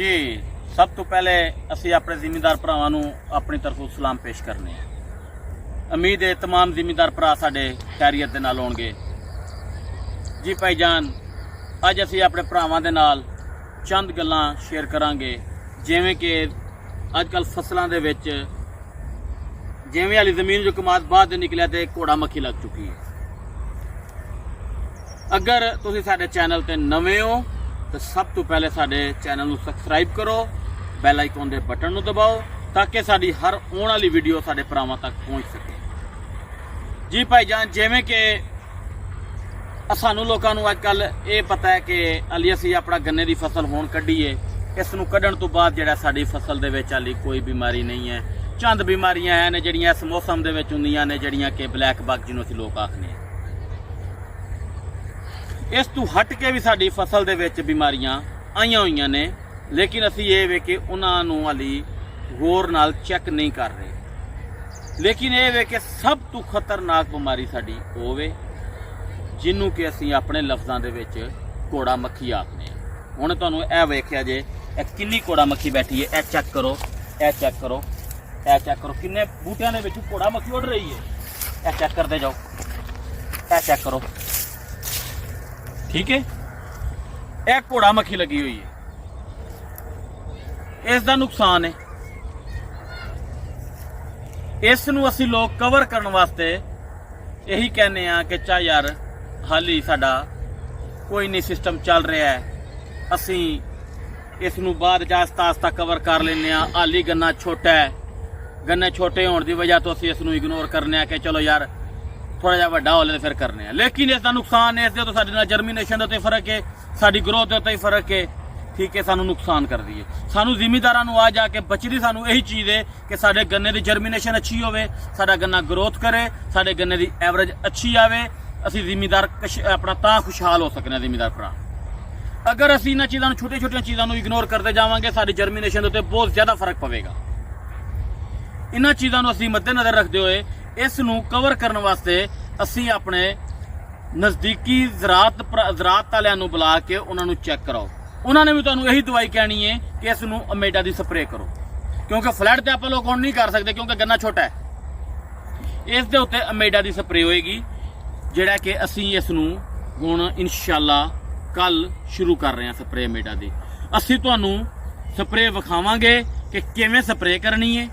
जी सब तो पहले असी अपने जिमीदार भरावां नूं अपनी तरफों सलाम पेश करने हैं। उम्मीद है तमाम जिमीदार भरा साडे खैरियत दे नाल होणगे। जी भाईजान, अज असी अपने भरावां दे नाल चंद गल्लां शेयर करांगे, जिवें कि अजकल फसलों दे विच जिवें वाली जमीन जो कमाद बाद निकलिया तो घोड़ा मक्खी लग चुकी है। अगर तुसीं साडे चैनल ते नवे हो तो सब तो पहले साडे चैनल नूं सबसक्राइब करो, बैल आइकॉन दे बटन नूं दबाओ ताकि साडी हर आने वाली वीडियो साडे भरावां तक पहुंच सके। जी भाईजान, जिवें कि सानू लोगों नूं अजकल ये पता है कि अली असीं अपना गन्ने की फसल हुण कड्ढी है, इस नूं कड्ढण तो बाद जिहड़ा साडी फसल दे विच हाली कोई बीमारी नहीं है। चंद बीमारियां हैं ने जिहड़ियां इस मौसम दे विच हुंदियां ने, जिहड़ियां कि ब्लैक बग जिन्हों असीं लोग आखने हैं। इस तू हट के भी साडी फसल दे विच बीमारियां आईयां होईयां ने, लेकिन असीं ये वे कि उन्हां नूं हाली गौर नाल चैक नहीं कर रहे। लेकिन ये वे कि सब तो खतरनाक बीमारी साडी ओह वे जिन्हों कि असीं अपने लफ्ज़ां दे विच घोड़ा मक्खी आखने हैं। हुण तुहानूं इह वेखिया जे किन्नी घोड़ा मक्खी बैठी है, ए चैक करो, ए चैक करो, ए चैक करो, किन्ने बूटियां दे विच घोड़ा मक्खी उड़ रही है। ए चैक करते जाओ, ए चैक करो, ठीक है। यह घोड़ा मक्खी लगी हुई है, इसका नुकसान है। इस नूं असीं लोग कवर करने वास्ते यही कहने कि चाहे यार हाली साडा कोई नहीं सिस्टम चल रहा है, असीं इस नूं बाद च आस्ता आस्ता कवर कर लेने। हाली गन्ना छोटा है, गन्ने छोटे होने की वजह तो असीं इस नूं इग्नोर करने कि चलो यार थोड़ा जिहा वड्डा हो ले फिर करने हैं। लेकिन इसका नुकसान है, इसके तो साडे नाल जर्मीनेशन के उत्ते फर्क है, साडी ग्रोथ के उत्ते फर्क है, ठीक है। सानू नुकसान कर दी है। सानू जिमीदारां नूं आ जाके बचदी सानू यही चीज़ है कि साडे गन्ने की जर्मीनेशन अच्छी होवे, साडा गन्ना ग्रोथ करे, साडे गन्ने की एवरेज अच्छी आवे, असीं जिमीदार अपना तां खुशहाल हो सकने जिमीदार भरा। अगर असीं इन्हां चीज़ां नूं छोटी छोटी चीज़ों नूं इग्नोर करते जावांगे, साडी जर्मीनेशन के उत्ते बहुत ज़्यादा फर्क पवेगा। इन्हां चीज़ों नूं असीं मद्देनज़र रखते हुए इस नूं कवर करने वास्ते असीं अपने नज़दीकी ज़राअत वालियां नूं बुला के उन्हां नूं चैक कराओ। उन्होंने भी तुहानूं यही दवाई कहनी है कि इस नूं अमेडा दी स्प्रे करो, क्योंकि फ्लड ते आपां लोग हुण नहीं कर सकते क्योंकि गन्ना छोटा है। इस दे उत्ते अमेडा दी स्प्रे होएगी, जिहड़ा कि असीं इस नूं हुण इंशाअल्लाह कल शुरू कर रहे हैं स्प्रे अमेडा दी। असीं तुहानूं स्प्रे विखावांगे कि किवें स्प्रे करनी है,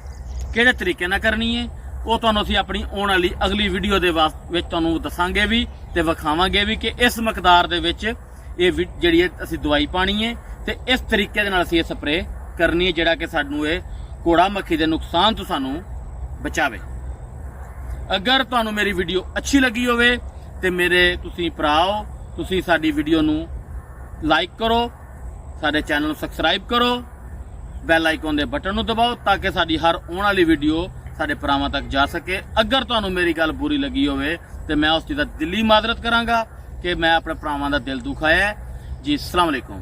किहड़े तरीके नाल करनी है, वो तुहानूं असीं अपनी आउण वाली अगली वीडियो दे विच तुहानूं दसांगे भी ते विखावांगे भी कि इस मकदार दे विच ये जिहड़ी असीं दवाई पानी है ते इस तरीके दे नाल असीं स्प्रे करनी है, जिहड़ा कि सानूं ये घोड़ा मक्खी दे नुकसान तो सानूं बचावे। अगर तुहानूं मेरी वीडियो अच्छी लगी होवे ते मेरे तुसीं भराओ, तुसीं साडी वीडियो नूं लाइक करो, साडे चैनल नूं सबसक्राइब करो, बैल आइकॉन दे बटन नूं दबाओ ताकि साडी हर आउण वाली वीडियो साडे भरावां तक जा सके। अगर तुहानूं मेरी गल बुरी लगी होवे ते मैं उस चीज़ दा दिली माजरत करांगा कि मैं अपने भरावां दा दिल दुखाया है। जी, अस्सलाम वालेकुम।